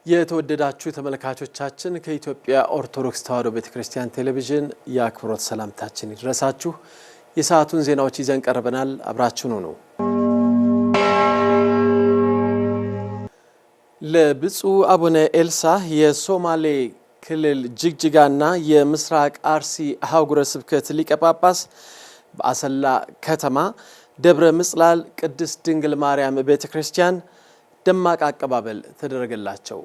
የተወደዳችሁ ተመልካቾቻችን ከኢትዮጵያ ኦርቶዶክስ ተዋሕዶ ቤተክርስቲያን ቴሌቪዥን የአክብሮት ሰላምታችን ይድረሳችሁ። የሰዓቱን ዜናዎች ይዘን ቀርበናል። አብራችሁኑ ነው። ለብፁዕ አቡነ ኤልሳ የሶማሌ ክልል ጅግጅጋና የምስራቅ አርሲ አህጉረ ስብከት ሊቀ ጳጳስ በአሰላ ከተማ ደብረ ምጽላል ቅድስት ድንግል ማርያም ቤተክርስቲያን ደማቅ አቀባበል ተደረገላቸው።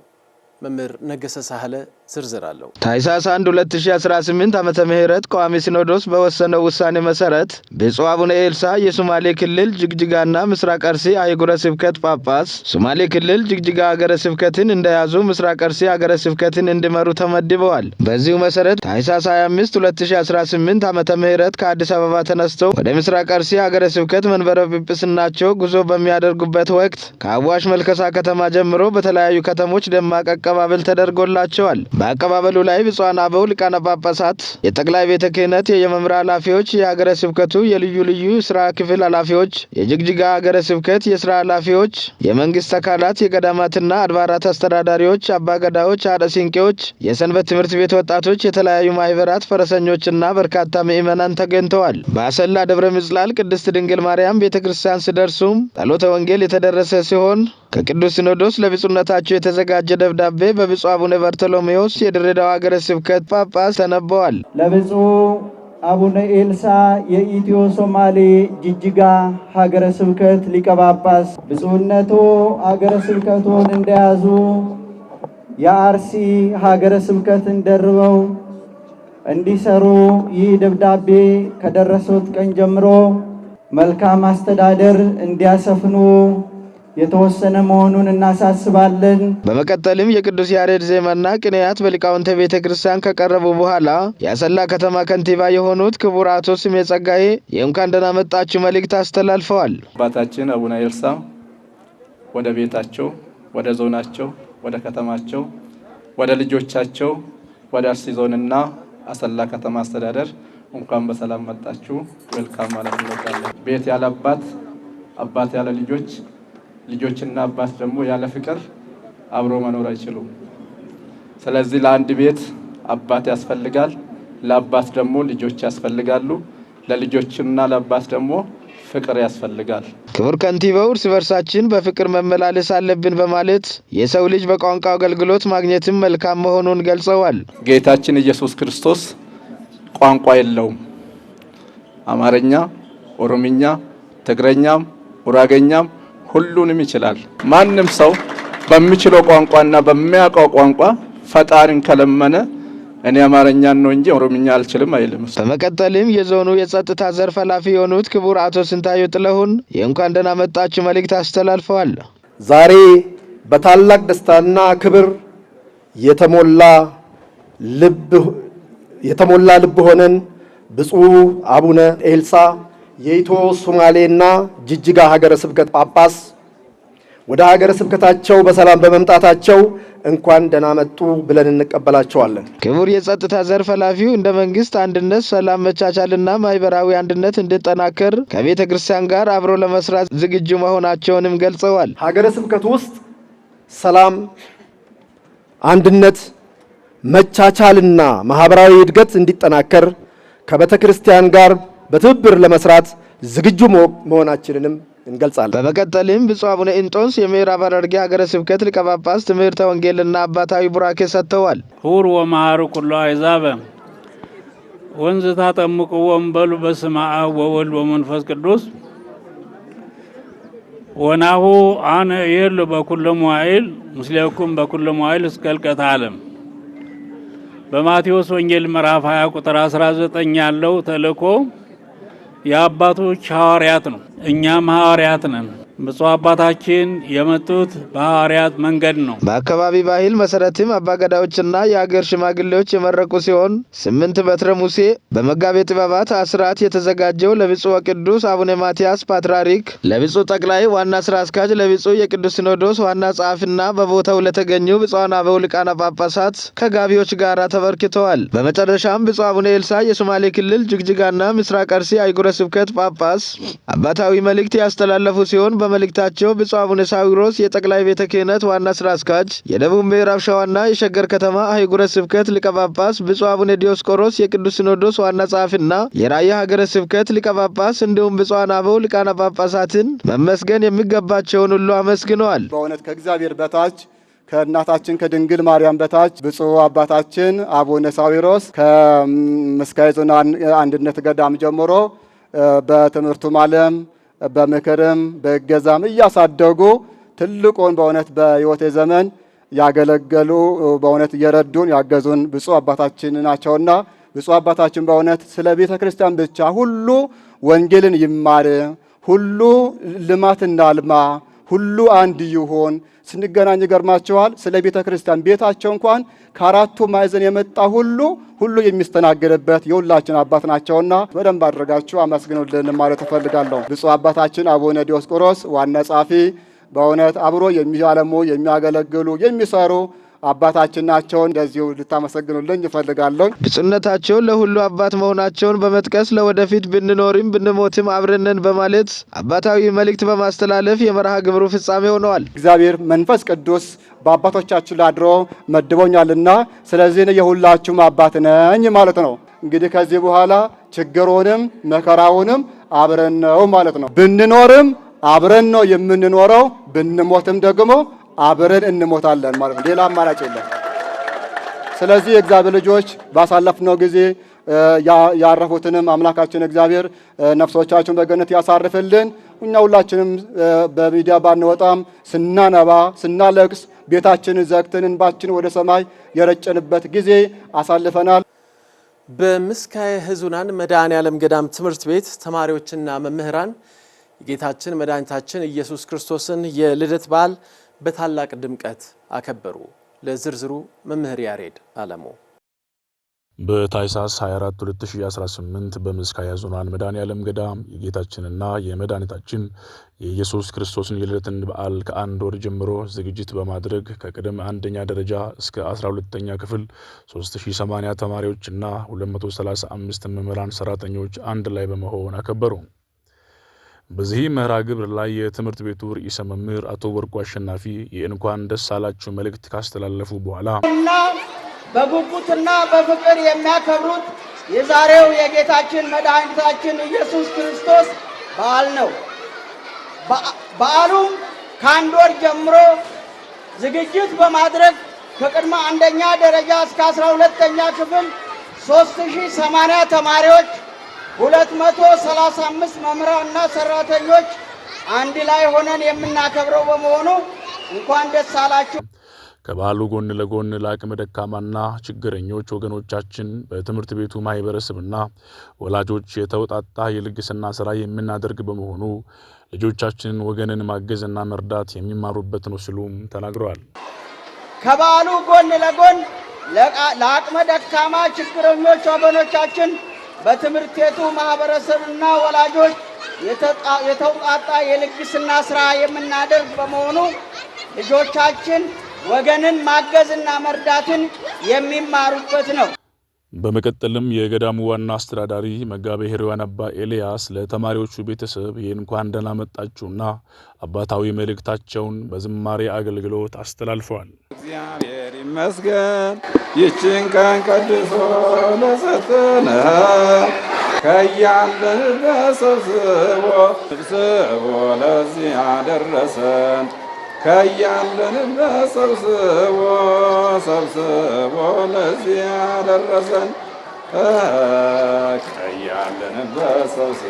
መምህር ነገሰ ሳህለ ዝርዝር አለው። ታኅሳስ 1 2018 ዓመተ ምህረት ቋሚ ሲኖዶስ በወሰነው ውሳኔ መሰረት ብፁዕ አቡነ ኤልሳ የሶማሌ ክልል ጅግጅጋና ምስራቅ አርሲ አህጉረ ስብከት ጳጳስ ሶማሌ ክልል ጅግጅጋ ሀገረ ስብከትን እንደያዙ ምስራቅ አርሲ ሀገረ ስብከትን እንዲመሩ ተመድበዋል። በዚሁ መሰረት ታኅሳስ 25 2018 ዓመተ ምህረት ከአዲስ አበባ ተነስተው ወደ ምስራቅ አርሲ ሀገረ ስብከት መንበረ ጵጵስናቸው ጉዞ በሚያደርጉበት ወቅት ከአዋሽ መልከሳ ከተማ ጀምሮ በተለያዩ ከተሞች ደማቅ አቀባበል ተደርጎላቸዋል። በአቀባበሉ ላይ ብፁዓን አበው ሊቃነ ጳጳሳት፣ የጠቅላይ ቤተ ክህነት የመምሪያ ኃላፊዎች፣ የሀገረ ስብከቱ የልዩ ልዩ ስራ ክፍል ኃላፊዎች፣ የጅግጅጋ ሀገረ ስብከት የስራ ኃላፊዎች፣ የመንግስት አካላት፣ የገዳማትና አድባራት አስተዳዳሪዎች፣ አባገዳዎች፣ አደ ሲንቄዎች፣ የሰንበት ትምህርት ቤት ወጣቶች፣ የተለያዩ ማህበራት፣ ፈረሰኞችና በርካታ ምእመናን ተገኝተዋል። በአሰላ ደብረ ምጽላል ቅድስት ድንግል ማርያም ቤተክርስቲያን ሲደርሱም ጸሎተ ወንጌል የተደረሰ ሲሆን ከቅዱስ ሲኖዶስ ለብፁዕነታቸው የተዘጋጀ ደብዳቤ በብፁዕ አቡነ በርቶሎሜዎስ የድሬዳዋ ሀገረ ስብከት ጳጳስ ተነበዋል። ለብፁዕ አቡነ ኤልሳ የኢትዮ ሶማሌ ጅግጅጋ ሀገረ ስብከት ሊቀ ጳጳስ ብፁዕነቶ ሀገረ ስብከቱን እንደያዙ የአርሲ ሀገረ ስብከትን ደርበው እንዲሰሩ ይህ ደብዳቤ ከደረሰት ቀን ጀምሮ መልካም አስተዳደር እንዲያሰፍኑ የተወሰነ መሆኑን እናሳስባለን። በመቀጠልም የቅዱስ ያሬድ ዜማና ቅኔያት በሊቃውንተ ቤተ ክርስቲያን ከቀረቡ በኋላ የአሰላ ከተማ ከንቲባ የሆኑት ክቡር አቶ ስሜ ጸጋዬ የእንኳን ደህና መጣችሁ መልእክት አስተላልፈዋል። አባታችን አቡነ ኤልሳ ወደ ቤታቸው፣ ወደ ዞናቸው፣ ወደ ከተማቸው፣ ወደ ልጆቻቸው፣ ወደ አርሲ ዞንና አሰላ ከተማ አስተዳደር እንኳን በሰላም መጣችሁ ዌልካም ማለት እንወዳለን። ቤት ያለ አባት፣ አባት ያለ ልጆች፣ ልጆችና አባት ደግሞ ያለ ፍቅር አብሮ መኖር አይችሉም። ስለዚህ ለአንድ ቤት አባት ያስፈልጋል፣ ለአባት ደግሞ ልጆች ያስፈልጋሉ፣ ለልጆችና ለአባት ደግሞ ፍቅር ያስፈልጋል። ክቡር ከንቲባው እርስ በርሳችን በፍቅር መመላለስ አለብን በማለት የሰው ልጅ በቋንቋ አገልግሎት ማግኘትም መልካም መሆኑን ገልጸዋል። ጌታችን ኢየሱስ ክርስቶስ ቋንቋ የለውም። አማርኛ፣ ኦሮምኛ፣ ትግረኛም ጉራጌኛም ሁሉንም ይችላል። ማንም ሰው በሚችለው ቋንቋና በሚያውቀው ቋንቋ ፈጣሪን ከለመነ እኔ አማርኛን ነው እንጂ ኦሮምኛ አልችልም አይልም። በመቀጠልም የዞኑ የጸጥታ ዘርፍ ኃላፊ የሆኑት ክቡር አቶ ስንታዮ ጥለሁን የእንኳን ደህና መጣችሁ መልእክት አስተላልፈዋል። ዛሬ በታላቅ ደስታና ክብር የተሞላ ልብ ሆነን ብፁዕ አቡነ ኤልሳ የኢትዮ ሶማሌና ጅግጅጋ ሀገረ ስብከት ጳጳስ ወደ ሀገረ ስብከታቸው በሰላም በመምጣታቸው እንኳን ደህና መጡ ብለን እንቀበላቸዋለን። ክቡር የጸጥታ ዘርፍ ኃላፊው እንደ መንግስት አንድነት፣ ሰላም፣ መቻቻልና ማህበራዊ አንድነት እንዲጠናከር ከቤተ ክርስቲያን ጋር አብሮ ለመስራት ዝግጁ መሆናቸውንም ገልጸዋል። ሀገረ ስብከቱ ውስጥ ሰላም፣ አንድነት፣ መቻቻልና ማህበራዊ እድገት እንዲጠናከር ከቤተ ክርስቲያን ጋር በትብብር ለመስራት ዝግጁ መሆናችንንም እንገልጻለን። በመቀጠልም ብፁዕ አቡነ ኢንጦንስ የምዕራብ ሐረርጌ ሀገረ ስብከት ሊቀ ጳጳስ ትምህርተ ወንጌልና አባታዊ ቡራኬ ሰጥተዋል። ሁር ወመሃሩ ኩሉ አሕዛብ ወንዝ ታጠምቁዎሙ በሉ በስመ አብ ወወልድ ወመንፈስ ቅዱስ ወናሁ አነ እሄሉ በኩሉ መዋዕል ምስሌኩም በኩሉ መዋዕል እስከ ዕልቀተ ዓለም። በማቴዎስ ወንጌል ምዕራፍ 20 ቁጥር 19 ያለው ተልእኮ የአባቶች ሐዋርያት ነው። እኛም ሐዋርያት ነን። ብፁዕ አባታችን የመጡት በሐዋርያት መንገድ ነው። በአካባቢ ባህል መሰረትም አባገዳዎችና የአገር ሽማግሌዎች የመረቁ ሲሆን 8 በትረ ሙሴ በመጋቤ ጥበባት አስራት የተዘጋጀው ለብፁዕ ወቅዱስ አቡነ ማትያስ ፓትርያርክ፣ ለብፁዕ ጠቅላይ ዋና ስራ አስኪያጅ፣ ለብፁዕ የቅዱስ ሲኖዶስ ዋና ጸሐፊና በቦታው ለተገኙ ብፁዓን አበው ሊቃነ ጳጳሳት ከጋቢዎች ጋር ተበርክተዋል። በመጨረሻም ብፁዕ አቡነ ኤልሳ የሶማሌ ክልል ጅግጅጋና ምስራቅ አርሲ አህጉረ ስብከት ጳጳስ አባታዊ መልእክት ያስተላለፉ ሲሆን በመልእክታቸው ብፁዕ አቡነ ሳዊሮስ የጠቅላይ ቤተ ክህነት ዋና ስራ አስኪያጅ፣ የደቡብ ምዕራብ ሸዋና የሸገር ከተማ አህጉረ ስብከት ሊቀ ጳጳስ፣ ብፁዕ አቡነ ዲዮስቆሮስ የቅዱስ ሲኖዶስ ዋና ጸሐፊና የራያ ሀገረ ስብከት ሊቀ ጳጳስ እንዲሁም ብፁዓን አበው ሊቃነ ጳጳሳትን መመስገን የሚገባቸውን ሁሉ አመስግነዋል። በእውነት ከእግዚአብሔር በታች ከእናታችን ከድንግል ማርያም በታች ብፁዕ አባታችን አቡነ ሳዊሮስ ከምስካየ ኅዙናን አንድነት ገዳም ጀምሮ በትምህርቱም ዓለም በምክርም በእገዛም እያሳደጉ ትልቁን በእውነት በሕይወቴ ዘመን ያገለገሉ በእውነት እየረዱን ያገዙን ብፁዕ አባታችን ናቸውና ብፁዕ አባታችን በእውነት ስለ ቤተ ክርስቲያን ብቻ ሁሉ ወንጌልን ይማር፣ ሁሉ ልማትና ልማ፣ ሁሉ አንድ ይሁን። ስንገናኝ ይገርማቸዋል። ስለ ቤተ ክርስቲያን ቤታቸው እንኳን ከአራቱ ማዕዘን የመጣ ሁሉ የሚስተናገድበት የሁላችን አባት ናቸውና በደንብ አድርጋችሁ አመስግኑልን ማለት እፈልጋለሁ። ብፁዕ አባታችን አቡነ ዲዮስቆሮስ ዋና ጸሐፊ በእውነት አብሮ የሚያለሙ የሚያገለግሉ የሚሰሩ አባታችን ናቸው። እንደዚሁ ልታመሰግኑልኝ እፈልጋለሁ። ብፁዕነታቸው ለሁሉ አባት መሆናቸውን በመጥቀስ ለወደፊት ብንኖርም ብንሞትም አብረነን በማለት አባታዊ መልእክት በማስተላለፍ የመርሃ ግብሩ ፍጻሜ ሆነዋል። እግዚአብሔር መንፈስ ቅዱስ በአባቶቻችን ላድሮ መድቦኛልና ስለዚህ የሁላችሁም አባት ነኝ ማለት ነው። እንግዲህ ከዚህ በኋላ ችግሩንም መከራውንም አብረን ነው ማለት ነው። ብንኖርም አብረን ነው የምንኖረው፣ ብንሞትም ደግሞ አብረን እንሞታለን ማለት ነው። ሌላ አማራጭ የለም። ስለዚህ የእግዚአብሔር ልጆች ባሳለፍነው ጊዜ ያረፉትንም አምላካችን እግዚአብሔር ነፍሶቻቸውን በገነት ያሳርፍልን። እኛ ሁላችንም በሚዲያ ባንወጣም ስናነባ ስናለቅስ ቤታችንን ዘግተን እንባችን ወደ ሰማይ የረጨንበት ጊዜ አሳልፈናል። በምስካየ ኅዙናን መድኃኔዓለም ገዳም ትምህርት ቤት ተማሪዎችና መምህራን የጌታችን መድኃኒታችን ኢየሱስ ክርስቶስን የልደት በዓል በታላቅ ድምቀት አከበሩ። ለዝርዝሩ መምህር ያሬድ አለሙ። በታኅሳስ 24 2018 በምስካየ ኅዙናን መድኃኔዓለም ገዳም የጌታችንና የመድኃኒታችን የኢየሱስ ክርስቶስን የልደትን በዓል ከአንድ ወር ጀምሮ ዝግጅት በማድረግ ከቅድመ አንደኛ ደረጃ እስከ 12ኛ ክፍል 3080 ተማሪዎችና 235 መምህራን ሰራተኞች አንድ ላይ በመሆን አከበሩ። በዚህ መርሃ ግብር ላይ የትምህርት ቤቱ ርዕሰ መምህር አቶ ወርቁ አሸናፊ የእንኳን ደስ አላችሁ መልእክት ካስተላለፉ በኋላ በጉጉትና በፍቅር የሚያከብሩት የዛሬው የጌታችን መድኃኒታችን ኢየሱስ ክርስቶስ በዓል ነው። በዓሉም ከአንድ ወር ጀምሮ ዝግጅት በማድረግ ከቅድመ አንደኛ ደረጃ እስከ 12ኛ ክፍል 3080 ተማሪዎች 235 መምህራንና ሰራተኞች አንድ ላይ ሆነን የምናከብረው በመሆኑ እንኳን ደስ አላችሁ። ከበዓሉ ጎን ለጎን ለአቅመ ደካማና ችግረኞች ወገኖቻችን በትምህርት ቤቱ ማህበረሰብና ወላጆች የተውጣጣ የልግስና ስራ የምናደርግ በመሆኑ ልጆቻችንን ወገንን ማገዝና መርዳት የሚማሩበት ነው ሲሉም ተናግረዋል። ከበዓሉ ጎን ለጎን ለአቅመ ደካማ ችግረኞች ወገኖቻችን በትምህርት ቤቱ ማህበረሰብና ወላጆች የተውጣጣ የልግስና ስራ የምናደርግ በመሆኑ ልጆቻችን ወገንን ማገዝና መርዳትን የሚማሩበት ነው። በመቀጠልም የገዳሙ ዋና አስተዳዳሪ መጋቤ ሄሮያን አባ ኤልያስ ለተማሪዎቹ ቤተሰብ የእንኳን ደህና መጣችሁና አባታዊ መልእክታቸውን በዝማሬ አገልግሎት አስተላልፈዋል። እግዚአብሔር ይመስገን ይህችን ቀን ቀድሶ ለሰጠን ከያለንበት ሰብስቦ ለዚህ አደረሰን ከያለንበት ሰብስቦ ለዚህ አደረሰን ከያለንበት ሰብስቦ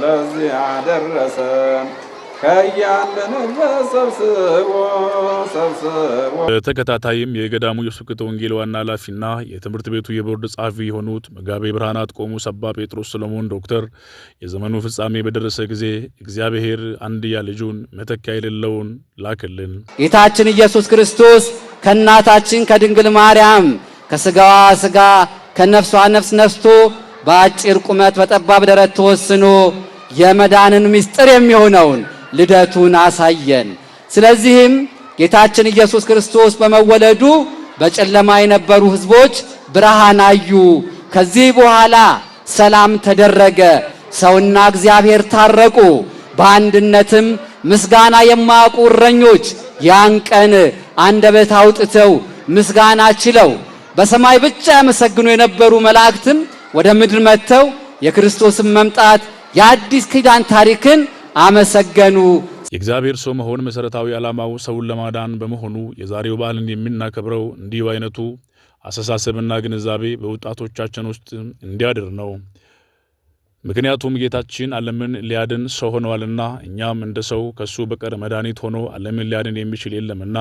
ለዚህ አደረሰን ከያለንበት ሰብስቦ በተከታታይም የገዳሙ የስብከተ ወንጌል ዋና ኃላፊና የትምህርት ቤቱ የቦርድ ጸሐፊ የሆኑት መጋቤ ብርሃናት ቆሞስ አባ ጴጥሮስ ሰሎሞን ዶክተር የዘመኑ ፍጻሜ በደረሰ ጊዜ እግዚአብሔር አንድያ ልጁን መተኪያ የሌለውን ላከልን። ጌታችን ኢየሱስ ክርስቶስ ከእናታችን ከድንግል ማርያም ከስጋዋ ስጋ ከነፍሷ ነፍስ ነስቶ በአጭር ቁመት በጠባብ ደረት ተወስኖ የመዳንን ምስጢር የሚሆነውን ልደቱን አሳየን። ስለዚህም ጌታችን ኢየሱስ ክርስቶስ በመወለዱ በጨለማ የነበሩ ሕዝቦች ብርሃን አዩ። ከዚህ በኋላ ሰላም ተደረገ። ሰውና እግዚአብሔር ታረቁ። በአንድነትም ምስጋና የማያውቁ እረኞች ያን ቀን አንደበት አውጥተው ምስጋና ችለው በሰማይ ብቻ ያመሰግኑ የነበሩ መላእክትም ወደ ምድር መጥተው የክርስቶስን መምጣት የአዲስ ኪዳን ታሪክን አመሰገኑ። የእግዚአብሔር ሰው መሆን መሰረታዊ ዓላማው ሰውን ለማዳን በመሆኑ የዛሬው በዓልን የምናከብረው እንዲሁ አይነቱ አስተሳሰብና ግንዛቤ በወጣቶቻችን ውስጥ እንዲያድር ነው። ምክንያቱም ጌታችን ዓለምን ሊያድን ሰው ሆነዋልና እኛም እንደ ሰው ከሱ በቀር መድኃኒት ሆኖ ዓለምን ሊያድን የሚችል የለምና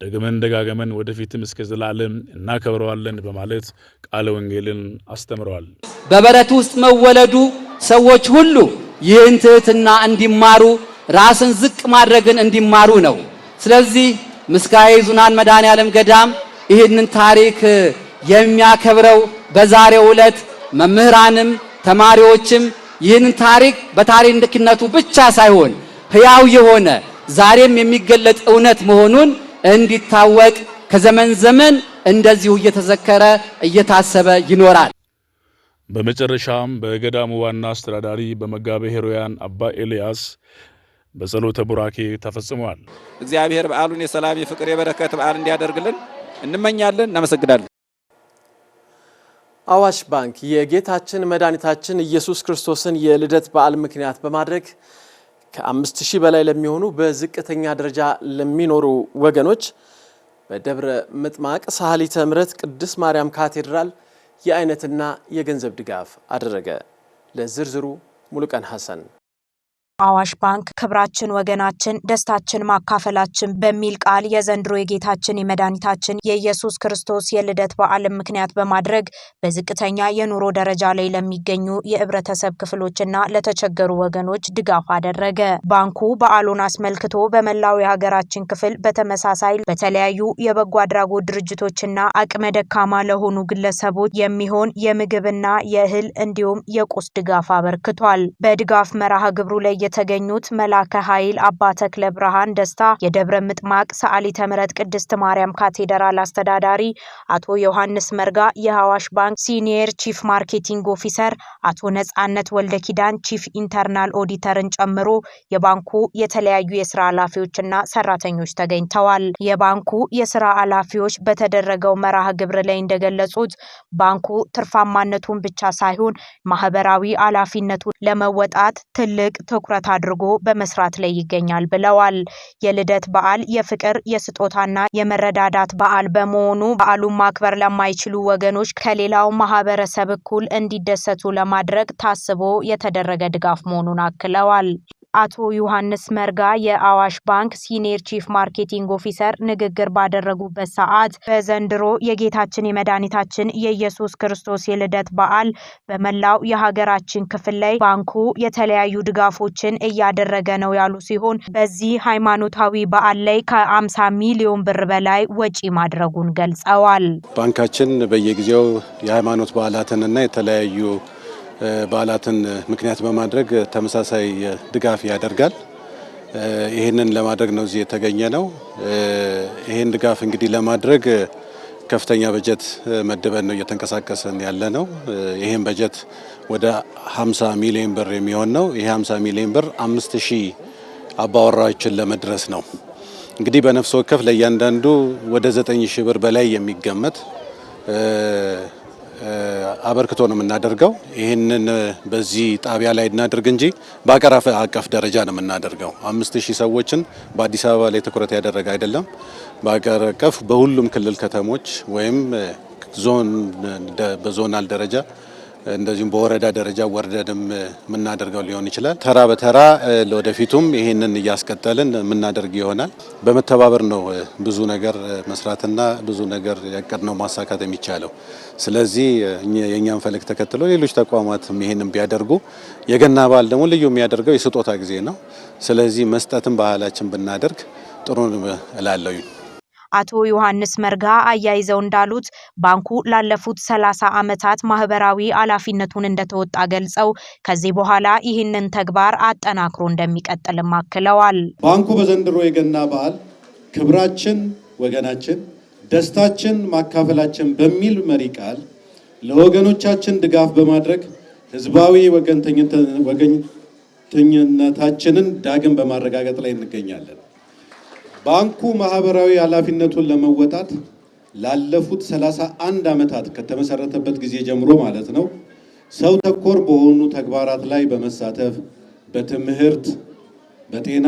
ደግመን ደጋግመን ወደፊትም እስከ ዘላለም እናከብረዋለን በማለት ቃለ ወንጌልን አስተምረዋል። በበረት ውስጥ መወለዱ ሰዎች ሁሉ ይህን ትሕትና እንዲማሩ ራስን ዝቅ ማድረግን እንዲማሩ ነው። ስለዚህ ምስካየ ኅዙናን መድኃኔዓለም ገዳም ይህንን ታሪክ የሚያከብረው በዛሬው ዕለት መምህራንም ተማሪዎችም ይህንን ታሪክ በታሪክነቱ ብቻ ሳይሆን ሕያው የሆነ ዛሬም የሚገለጥ እውነት መሆኑን እንዲታወቅ ከዘመን ዘመን እንደዚሁ እየተዘከረ እየታሰበ ይኖራል። በመጨረሻም በገዳሙ ዋና አስተዳዳሪ በመጋቤ ኅሩያን አባ ኤልያስ በጸሎተ ቡራኬ ተፈጽሟል። እግዚአብሔር በዓሉን የሰላም የፍቅር የበረከት በዓል እንዲያደርግልን እንመኛለን። እናመሰግናለን። አዋሽ ባንክ የጌታችን መድኃኒታችን ኢየሱስ ክርስቶስን የልደት በዓል ምክንያት በማድረግ ከ5000 በላይ ለሚሆኑ በዝቅተኛ ደረጃ ለሚኖሩ ወገኖች በደብረ ምጥማቅ ሳህሊተ ምሕረት ቅድስት ማርያም ካቴድራል የአይነትና የገንዘብ ድጋፍ አደረገ። ለዝርዝሩ ሙሉቀን ሐሰን። አዋሽ ባንክ ክብራችን ወገናችን ደስታችን ማካፈላችን በሚል ቃል የዘንድሮ የጌታችን የመድኃኒታችን የኢየሱስ ክርስቶስ የልደት በዓልን ምክንያት በማድረግ በዝቅተኛ የኑሮ ደረጃ ላይ ለሚገኙ የህብረተሰብ ክፍሎችና ለተቸገሩ ወገኖች ድጋፍ አደረገ። ባንኩ በዓሉን አስመልክቶ በመላው የሀገራችን ክፍል በተመሳሳይ በተለያዩ የበጎ አድራጎት ድርጅቶችና አቅመ ደካማ ለሆኑ ግለሰቦች የሚሆን የምግብና የእህል እንዲሁም የቁስ ድጋፍ አበርክቷል። በድጋፍ መርሃ ግብሩ ላይ የተገኙት መላከ ኃይል አባ ተክለ ብርሃን ደስታ የደብረ ምጥማቅ ሰዓሊተ ምሕረት ቅድስት ማርያም ካቴድራል አስተዳዳሪ፣ አቶ ዮሐንስ መርጋ የአዋሽ ባንክ ሲኒየር ቺፍ ማርኬቲንግ ኦፊሰር፣ አቶ ነጻነት ወልደ ኪዳን ቺፍ ኢንተርናል ኦዲተርን ጨምሮ የባንኩ የተለያዩ የስራ ኃላፊዎችና ሰራተኞች ተገኝተዋል። የባንኩ የስራ ኃላፊዎች በተደረገው መርሃ ግብር ላይ እንደገለጹት ባንኩ ትርፋማነቱን ብቻ ሳይሆን ማህበራዊ ኃላፊነቱን ለመወጣት ትልቅ ትኩረት አድርጎ በመስራት ላይ ይገኛል ብለዋል። የልደት በዓል የፍቅር የስጦታና የመረዳዳት በዓል በመሆኑ በዓሉን ማክበር ለማይችሉ ወገኖች ከሌላው ማህበረሰብ እኩል እንዲደሰቱ ለማድረግ ታስቦ የተደረገ ድጋፍ መሆኑን አክለዋል። አቶ ዮሐንስ መርጋ የአዋሽ ባንክ ሲኒየር ቺፍ ማርኬቲንግ ኦፊሰር ንግግር ባደረጉበት ሰዓት በዘንድሮ የጌታችን የመድኃኒታችን የኢየሱስ ክርስቶስ የልደት በዓል በመላው የሀገራችን ክፍል ላይ ባንኩ የተለያዩ ድጋፎችን እያደረገ ነው ያሉ ሲሆን በዚህ ሃይማኖታዊ በዓል ላይ ከ50 ሚሊዮን ብር በላይ ወጪ ማድረጉን ገልጸዋል። ባንካችን በየጊዜው የሃይማኖት በዓላትንና የተለያዩ በዓላትን ምክንያት በማድረግ ተመሳሳይ ድጋፍ ያደርጋል። ይህንን ለማድረግ ነው እዚህ የተገኘ ነው። ይህን ድጋፍ እንግዲህ ለማድረግ ከፍተኛ በጀት መድበን ነው እየተንቀሳቀሰን ያለ ነው። ይህን በጀት ወደ 50 ሚሊዮን ብር የሚሆን ነው። ይሄ 50 ሚሊዮን ብር 5000 አባወራዎችን ለመድረስ ነው። እንግዲህ በነፍስ ወከፍ ለእያንዳንዱ ወደ 9000 ብር በላይ የሚገመት አበርክቶ ነው የምናደርገው። ይህንን በዚህ ጣቢያ ላይ እናደርግ እንጂ በአገር አቀፍ ደረጃ ነው የምናደርገው። 5000 ሰዎችን በአዲስ አበባ ላይ ትኩረት ያደረገ አይደለም። በአገር አቀፍ በሁሉም ክልል ከተሞች ወይም ዞን በዞናል ደረጃ እንደዚሁም በወረዳ ደረጃ ወርደንም የምናደርገው ሊሆን ይችላል። ተራ በተራ ለወደፊቱም ይህንን እያስቀጠልን የምናደርግ ይሆናል። በመተባበር ነው ብዙ ነገር መስራትና ብዙ ነገር ያቀድነው ማሳካት የሚቻለው። ስለዚህ የእኛን ፈለግ ተከትሎ ሌሎች ተቋማትም ይህንን ቢያደርጉ፣ የገና በዓል ደግሞ ልዩ የሚያደርገው የስጦታ ጊዜ ነው። ስለዚህ መስጠትን ባህላችን ብናደርግ ጥሩ እላለሁ። አቶ ዮሐንስ መርጋ አያይዘው እንዳሉት ባንኩ ላለፉት 30 ዓመታት ማህበራዊ ኃላፊነቱን እንደተወጣ ገልጸው ከዚህ በኋላ ይህንን ተግባር አጠናክሮ እንደሚቀጥልም አክለዋል። ባንኩ በዘንድሮ የገና በዓል ክብራችን ወገናችን ደስታችን ማካፈላችን በሚል መሪ ቃል ለወገኖቻችን ድጋፍ በማድረግ ህዝባዊ ወገንተኝነታችንን ዳግም በማረጋገጥ ላይ እንገኛለን። ባንኩ ማህበራዊ ኃላፊነቱን ለመወጣት ላለፉት 31 ዓመታት ከተመሰረተበት ጊዜ ጀምሮ ማለት ነው ሰው ተኮር በሆኑ ተግባራት ላይ በመሳተፍ በትምህርት፣ በጤና፣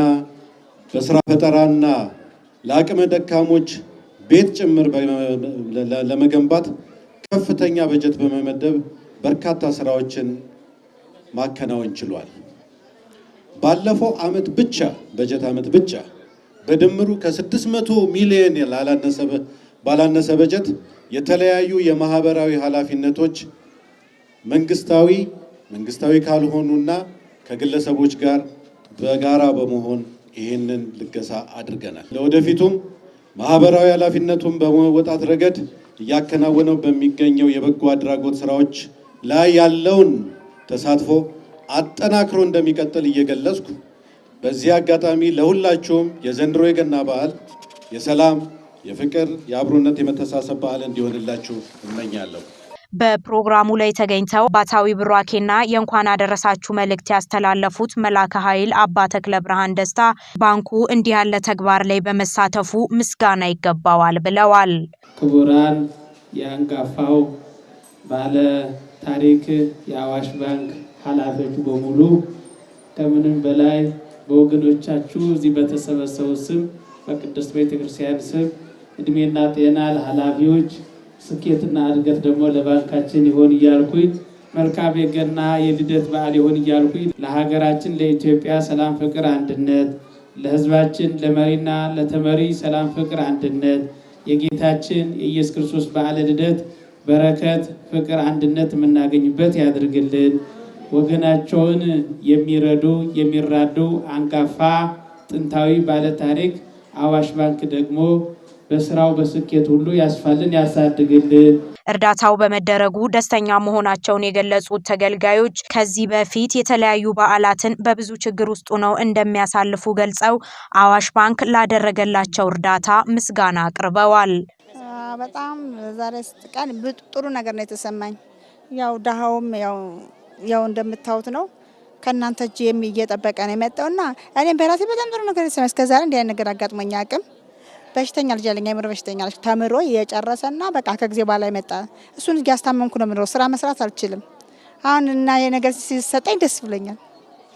በስራ ፈጠራና ለአቅመ ደካሞች ቤት ጭምር ለመገንባት ከፍተኛ በጀት በመመደብ በርካታ ስራዎችን ማከናወን ችሏል። ባለፈው ዓመት ብቻ በጀት ዓመት ብቻ በድምሩ ከ600 ሚሊዮን ባላነሰ በጀት የተለያዩ የማህበራዊ ኃላፊነቶች መንግስታዊ ካልሆኑና ከግለሰቦች ጋር በጋራ በመሆን ይህንን ልገሳ አድርገናል። ለወደፊቱም ማህበራዊ ኃላፊነቱን በመወጣት ረገድ እያከናወነው በሚገኘው የበጎ አድራጎት ስራዎች ላይ ያለውን ተሳትፎ አጠናክሮ እንደሚቀጥል እየገለጽኩ በዚህ አጋጣሚ ለሁላችሁም የዘንድሮ የገና በዓል የሰላም፣ የፍቅር፣ የአብሮነት፣ የመተሳሰብ በዓል እንዲሆንላችሁ እመኛለሁ። በፕሮግራሙ ላይ ተገኝተው አባታዊ ብሯኬና የእንኳን አደረሳችሁ መልእክት ያስተላለፉት መላከ ኃይል አባ ተክለ ብርሃን ደስታ ባንኩ እንዲህ ያለ ተግባር ላይ በመሳተፉ ምስጋና ይገባዋል ብለዋል። ክቡራን የአንጋፋው ባለ ታሪክ የአዋሽ ባንክ ኃላፊዎች በሙሉ ከምንም በላይ በወገኖቻችሁ እዚህ በተሰበሰቡ ስም በቅድስት ቤተክርስቲያን ስም እድሜና ጤና ለኃላፊዎች ስኬትና እድገት ደግሞ ለባንካችን ይሆን እያልኩኝ መልካም የገና የልደት በዓል ይሆን እያልኩኝ ለሀገራችን ለኢትዮጵያ ሰላም፣ ፍቅር፣ አንድነት ለሕዝባችን ለመሪና ለተመሪ ሰላም፣ ፍቅር፣ አንድነት የጌታችን የኢየሱስ ክርስቶስ በዓለ ልደት በረከት፣ ፍቅር፣ አንድነት የምናገኝበት ያድርግልን። ወገናቸውን የሚራዱ አንጋፋ ጥንታዊ ባለ ታሪክ አዋሽ ባንክ ደግሞ በስራው በስኬት ሁሉ ያስፋልን ያሳድግልን። እርዳታው በመደረጉ ደስተኛ መሆናቸውን የገለጹት ተገልጋዮች ከዚህ በፊት የተለያዩ በዓላትን በብዙ ችግር ውስጥ ሆነው እንደሚያሳልፉ ገልጸው አዋሽ ባንክ ላደረገላቸው እርዳታ ምስጋና አቅርበዋል። በጣም ዛሬ ቀን ጥሩ ነገር ነው የተሰማኝ። ያው ዳሃውም ያው እንደምታዩት ነው ከናንተ እጅ እየጠበቀ ነው የመጣውና እኔም በራሴ በጣም ጥሩ ነገር የተሰማኝ። እስከዛሬ እንዲህ ነገር አጋጥሞኝ አቅም በሽተኛ ልጅ አለኝ፣ የምር በሽተኛ ልጅ ተምሮ የጨረሰና በቃ ከጊዜ በኋላ መጣ። እሱን እያስታመምኩ ነው የምኖረው፣ ስራ መስራት አልችልም። አሁን እና የነገር ሲሰጠኝ ደስ ብሎኛል፣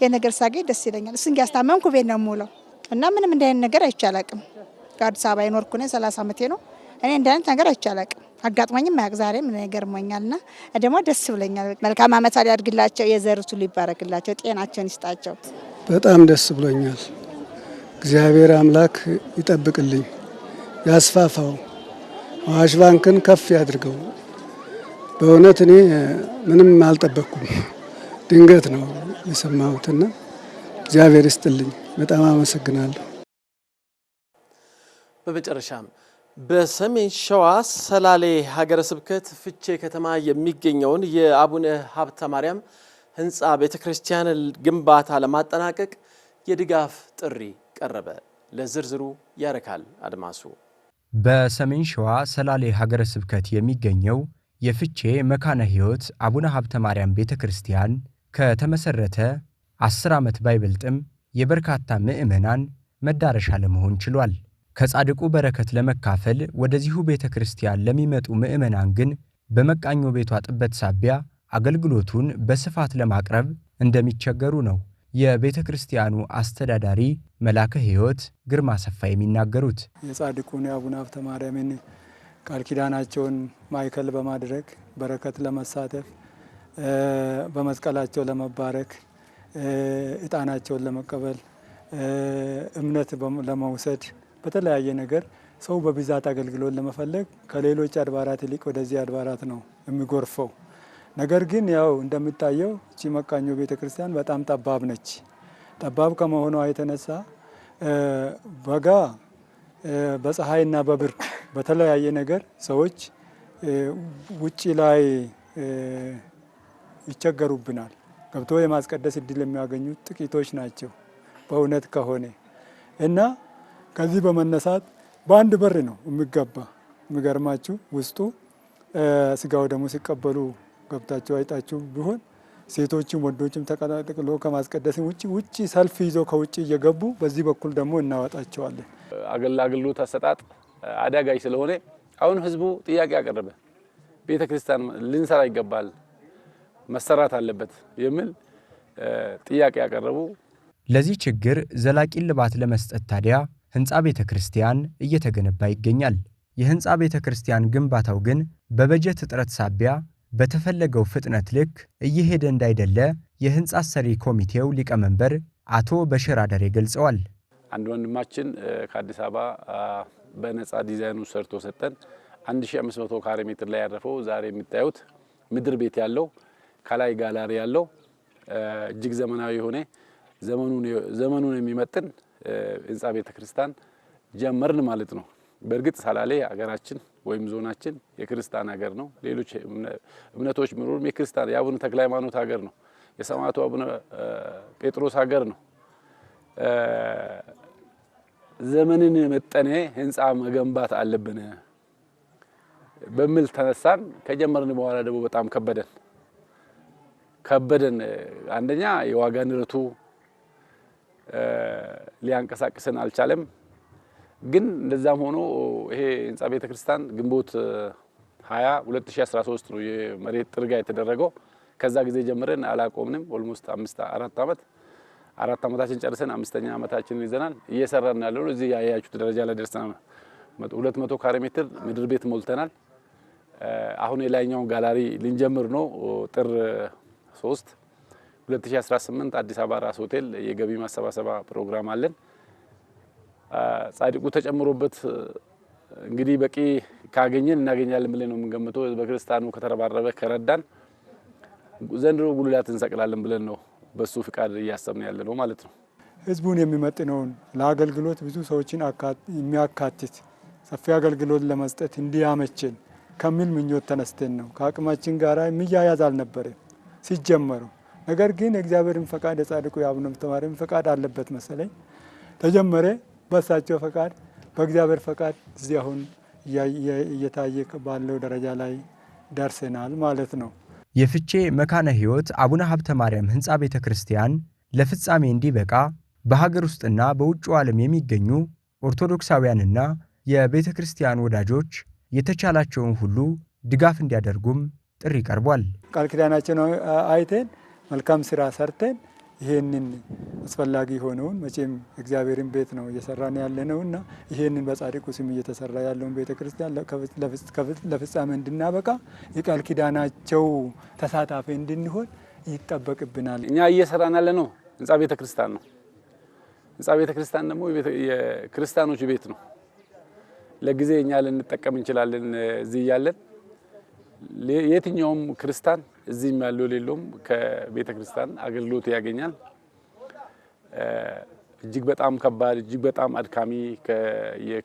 የነገር ሳገኝ ደስ ይለኛል። እሱን እያስታመምኩ ቤት ነው የምውለው እና ምንም እንዳይን ነገር አይቻላቅም። ከአዲስ አበባ የኖርኩ ነኝ 30 ዓመቴ ነው። እኔ እንዳይነት ነገር አይቻላቅም፣ አጋጥሞኝም አያውቅ። ዛሬም ገርሞኛልና ደግሞ ደስ ብሎኛል። መልካም ዓመት ያድርግላቸው፣ የዘሩት ሁሉ ይባረክላቸው፣ ጤናቸውን ይስጣቸው። በጣም ደስ ብሎኛል። እግዚአብሔር አምላክ ይጠብቅልኝ፣ ያስፋፋው፣ አዋሽ ባንክን ከፍ ያድርገው። በእውነት እኔ ምንም አልጠበቅኩም፣ ድንገት ነው የሰማሁትና እግዚአብሔር ይስጥልኝ፣ በጣም አመሰግናለሁ። በመጨረሻም በሰሜን ሸዋ ሰላሌ ሀገረ ስብከት ፍቼ ከተማ የሚገኘውን የአቡነ ሀብተ ማርያም ህንፃ ቤተክርስቲያን ግንባታ ለማጠናቀቅ የድጋፍ ጥሪ ቀረበ። ለዝርዝሩ ያረካል አድማሱ። በሰሜን ሸዋ ሰላሌ ሀገረ ስብከት የሚገኘው የፍቼ መካነ ሕይወት አቡነ ሀብተ ማርያም ቤተክርስቲያን ከተመሰረተ 10 ዓመት ባይበልጥም የበርካታ ምዕመናን መዳረሻ ለመሆን ችሏል። ከጻድቁ በረከት ለመካፈል ወደዚሁ ቤተክርስቲያን ለሚመጡ ምዕመናን ግን በመቃኞ ቤቷ ጥበት ሳቢያ አገልግሎቱን በስፋት ለማቅረብ እንደሚቸገሩ ነው የቤተክርስቲያኑ አስተዳዳሪ መላከ ሕይወት ግርማ ሰፋ የሚናገሩት። የጻድቁን የአቡነ ሀብተ ማርያምን ቃል ኪዳናቸውን ማዕከል በማድረግ በረከት ለመሳተፍ በመስቀላቸው ለመባረክ ዕጣናቸውን ለመቀበል እምነት ለመውሰድ በተለያየ ነገር ሰው በብዛት አገልግሎት ለመፈለግ ከሌሎች አድባራት ይልቅ ወደዚህ አድባራት ነው የሚጎርፈው። ነገር ግን ያው እንደምታየው እቺ መቃኞ ቤተክርስቲያን በጣም ጠባብ ነች። ጠባብ ከመሆኗ የተነሳ በጋ በፀሐይና በብርድ በተለያየ ነገር ሰዎች ውጪ ላይ ይቸገሩብናል። ገብቶ የማስቀደስ እድል የሚያገኙት ጥቂቶች ናቸው በእውነት ከሆነ እና ከዚህ በመነሳት በአንድ በር ነው የሚገባ። የሚገርማችሁ ውስጡ ስጋው ደግሞ ሲቀበሉ ገብታችሁ አይጣችሁ ቢሆን ሴቶችም ወንዶችም ተቀላቅሎ ከማስቀደስም ውጪ ሰልፍ ይዞ ከውጪ እየገቡ በዚህ በኩል ደግሞ እናወጣቸዋለን። አገልግሎት አሰጣጥ አዳጋይ ስለሆነ አሁን ህዝቡ ጥያቄ ያቀረበ ቤተክርስቲያን ልንሰራ ይገባል መሰራት አለበት የሚል ጥያቄ ያቀረቡ። ለዚህ ችግር ዘላቂ ልባት ለመስጠት ታዲያ ህንጻ ቤተክርስቲያን እየተገነባ ይገኛል። የህንጻ ቤተክርስቲያን ግንባታው ግን በበጀት እጥረት ሳቢያ በተፈለገው ፍጥነት ልክ እየሄደ እንዳይደለ የህንጻ ሰሪ ኮሚቴው ሊቀመንበር አቶ በሽር አደሬ ገልጸዋል። አንድ ወንድማችን ከአዲስ አበባ በነጻ ዲዛይኑ ሰርቶ ሰጠን 1500 ካሬ ሜትር ላይ ያረፈው ዛሬ የሚታዩት ምድር ቤት ያለው ከላይ ጋላሪ ያለው እጅግ ዘመናዊ የሆነ ዘመኑን የሚመጥን ህንጻ ቤተክርስቲያን ጀመርን ማለት ነው። በእርግጥ ሰላሌ ሀገራችን ወይም ዞናችን የክርስቲያን ሀገር ነው። ሌሎች እምነቶች ምሩም የክርስቲያን የአቡነ ተክለ ሃይማኖት ሀገር ነው። የሰማዕቱ አቡነ ጴጥሮስ ሀገር ነው። ዘመንን የመጠነ ህንጻ መገንባት አለብን በሚል ተነሳን። ከጀመርን በኋላ ደግሞ በጣም ከበደን። አንደኛ የዋጋ ንረቱ ሊያንቀሳቅሰን አልቻለም። ግን እንደዛም ሆኖ ይሄ ህንጻ ቤተክርስቲያን ግንቦት 20 2013 ነው የመሬት ጥርጋ የተደረገው። ከዛ ጊዜ ጀምረን አላቆምንም። ኦልሞስት 4 ዓመታችን ጨርሰን 5ኛ ዓመታችንን ይዘናል። እየሰራን ያለው እዚህ ያያችሁት ደረጃ ላይ ደርሰናል። 200 ካሬ ሜትር ምድር ቤት ሞልተናል። አሁን የላይኛውን ጋላሪ ልንጀምር ነው። ጥር 3 2018 አዲስ አበባ ራስ ሆቴል የገቢ ማሰባሰባ ፕሮግራም አለን። ጻድቁ ተጨምሮበት እንግዲህ በቂ ካገኘን እናገኛለን ብለን ነው የምንገምተው። በክርስቲያኑ ከተረባረበ ከረዳን ዘንድሮ ጉልላት እንሰቅላለን ብለን ነው በሱ ፍቃድ እያሰብን ያለ ነው ማለት ነው። ህዝቡን የሚመጥነውን ለአገልግሎት ብዙ ሰዎችን የሚያካትት ሰፊ አገልግሎት ለመስጠት እንዲያመችን ከሚል ምኞት ተነስተን ነው። ከአቅማችን ጋር የሚያያዝ አልነበረም ሲጀመሩ። ነገር ግን የእግዚአብሔርን ፈቃድ የጻድቁ የአቡነ ሀብተማርያም ፈቃድ አለበት መሰለኝ ተጀመረ። በሳቸው ፈቃድ በእግዚአብሔር ፈቃድ እዚህ አሁን እየታየ ባለው ደረጃ ላይ ደርሰናል ማለት ነው። የፍቼ መካነ ሕይወት አቡነ ሀብተ ማርያም ህንጻ ቤተክርስቲያን ለፍጻሜ እንዲበቃ በሀገር ውስጥና በውጭው ዓለም የሚገኙ ኦርቶዶክሳውያንና የቤተክርስቲያን ወዳጆች የተቻላቸውን ሁሉ ድጋፍ እንዲያደርጉም ጥሪ ቀርቧል። ቃል ኪዳናችን አይተን መልካም ስራ ሰርተን ይሄንን አስፈላጊ ሆነውን መቼም እግዚአብሔርን ቤት ነው እየሰራን ያለነውና ይሄንን በጻድቁ ስም እየተሰራ ያለውን ቤተክርስቲያን ለፍጻሜ እንድናበቃ የቃል ኪዳናቸው ተሳታፊ እንድንሆን ይጠበቅብናል። እኛ እየሰራን ያለነው ህንጻ ቤተክርስቲያን ነው። ህንጻ ቤተክርስቲያን ደግሞ የክርስቲያኖች ቤት ነው። ለጊዜ እኛ ልንጠቀም እንችላለን እዚህ ያለን። የትኛውም ክርስቲያን እዚህም ያለው ሌሎም ከቤተክርስቲያን አገልግሎት ያገኛል። እጅግ በጣም ከባድ እጅግ በጣም አድካሚ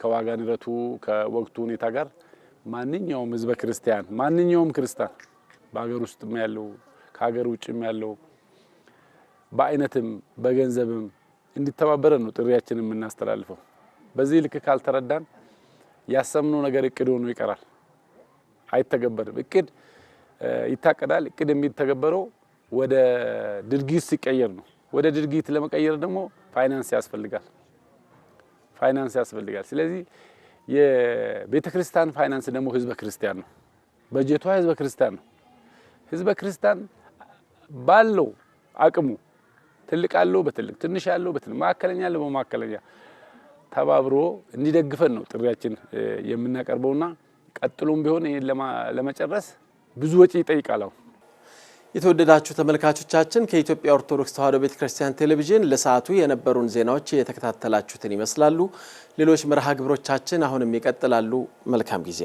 ከዋጋ ንረቱ ከወቅቱ ሁኔታ ጋር ማንኛውም ህዝበ ክርስቲያን ማንኛውም ክርስቲያን በሀገር ውስጥም ያለው ከሀገር ውጭም ያለው በአይነትም በገንዘብም እንዲተባበረን ነው ጥሪያችንን የምናስተላልፈው። በዚህ ልክ ካልተረዳን ያሰብነው ነገር እቅድ ሆኖ ይቀራል፣ አይተገበርም። እቅድ ይታቀዳል። እቅድ የሚተገበረው ወደ ድርጊት ሲቀየር ነው። ወደ ድርጊት ለመቀየር ደግሞ ፋይናንስ ያስፈልጋል። ስለዚህ የቤተክርስቲያን ፋይናንስ ደግሞ ህዝበ ክርስቲያን ነው። በጀቷ ህዝበ ክርስቲያን ነው። ህዝበ ክርስቲያን ባለው አቅሙ ትልቅ ያለው በትልቅ ትንሽ ያለው በትንሽ ማከለኛ ያለው በማከለኛ ተባብሮ እንዲደግፈን ነው ጥሪያችን የምናቀርበውና ቀጥሎም ቢሆን ይሄን ለመጨረስ ብዙ ወጪ ይጠይቃል። የተወደዳችሁ ተመልካቾቻችን ከኢትዮጵያ ኦርቶዶክስ ተዋሕዶ ቤተክርስቲያን ቴሌቪዥን ለሰዓቱ የነበሩን ዜናዎች የተከታተላችሁትን ይመስላሉ። ሌሎች መርሃ ግብሮቻችን አሁንም ይቀጥላሉ። መልካም ጊዜ